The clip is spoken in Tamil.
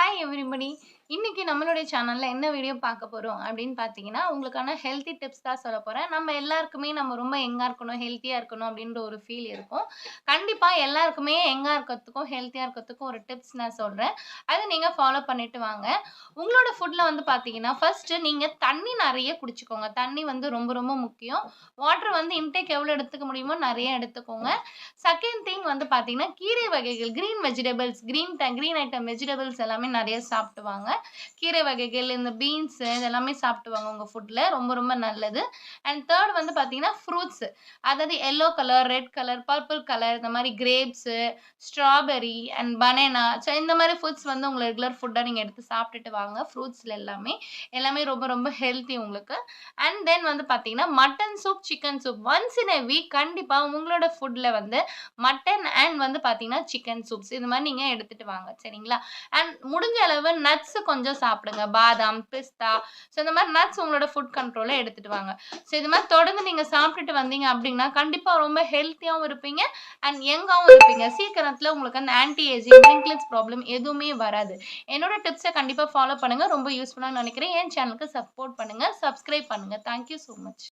Hi everybody. இன்னைக்கு நம்மளுடைய சேனல்ல என்ன வீடியோ பார்க்க போறோம் அப்படின்னு பார்த்தீங்கன்னா, உங்களுக்கான ஹெல்த்தி டிப்ஸ் தான் சொல்லப் போறேன். நம்ம எல்லாருக்குமே நம்ம ரொம்ப யங்கா இருக்கணும், ஹெல்த்தியா இருக்கணும் அப்படின்ற ஒரு ஃபீல் இருக்கும். கண்டிப்பா எல்லாருக்குமே யங்கா இருக்கிறதுக்கும், ஹெல்த்தியா இருக்கிறதுக்கும் ஒரு டிப்ஸ் நான் சொல்றேன். அத நீங்க ஃபாலோ பண்ணிட்டு வாங்க. உங்களோட ஃபுட்ல வந்து பார்த்தீங்கன்னா, ஃபர்ஸ்ட் நீங்க தண்ணி நெறைய குடிச்சுக்கோங்க. தண்ணி வந்து ரொம்ப ரொம்ப முக்கியம். வாட்டர் வந்து இன்டேக் எவ்வளோ எடுத்துக்க முடியுமோ நெறைய எடுத்துக்கோங்க. செகண்ட் திங் வந்து பார்த்தீங்கன்னா, கீரை வகைகள், green vegetables, green item vegetables எல்லாமே நெறைய சாப்பிட்டு வாங்க. கீரை வகைகள், இந்த பீன்ஸ் இதெல்லாமே சாப்பிட்டு வாங்க உங்க ஃபுட்ல. ரொம்ப ரொம்ப நல்லது. அண்ட் தேர்ட் வந்து பார்த்தீங்கன்னா, ஃப்ரூட்ஸ். அதாவது yellow colour, red colour, purple colour இந்த மாரி கிரேப்ஸ், ஸ்ட்ராபெர்ரி அண்ட் பனானா இந்த மாரி ஃபுட்ஸ் வந்து உங்க ரெகுலர் ஃபுட்டா நீங்க எடுத்து சாப்பிட்டுட்டு வாங்க. ஃப்ரூட்ஸ்ல எல்லாமே. எல்லாமே ரொம்ப ரொம்ப ஹெல்த்தி உங்களுக்கு. அண்ட் தென் வந்து பார்த்தீங்கன்னா, mutton soup, chicken soup once in a week கண்டிப்பா உங்களோட ஃபுட்ல வந்து மட்டன் அண்ட் வந்து பார்த்தீங்கன்னா, சிக்கன் சூப்ஸ் இது மாரி நீங்க எடுத்துட்டு வாங்க. சரிங்களா? அண்ட் முடிஞ்ச அளவு நட்ஸ் கொஞ்சம் சாப்பிடுங்க. பாதாம், பிஸ்தா இந்த மாரி நட்ஸ் உங்களோட ஃபுட் கண்ட்ரோல்ல எடுத்துட்டு வாங்க. இது மாரி தொடர்ந்து நீங்க சாப்பிட்டுட்டு வந்தீங்க அப்படின்னா, கண்டிப்பா ரொம்ப ஹெல்த்தியாவும் இருப்பீங்க அண்ட் யங்காவும் இருப்பீங்க. சீக்கிரத்தில உங்களுக்கு அந்த ஆன்டி ஏஜிங், ரிங்கிள்ஸ் ப்ராப்ளம் எதுவுமே வராது. என்னோட டிப்ஸ கண்டிப்பா ஃபாலோ பண்ணுங்க. ரொம்ப யூஸ்ஃபுல்லா நினைக்கிறேன். என் சேனலுக்கு சப்போர்ட் பண்ணுங்க. சப்ஸ்கிரைப் பண்ணுங்க. Thank you so much.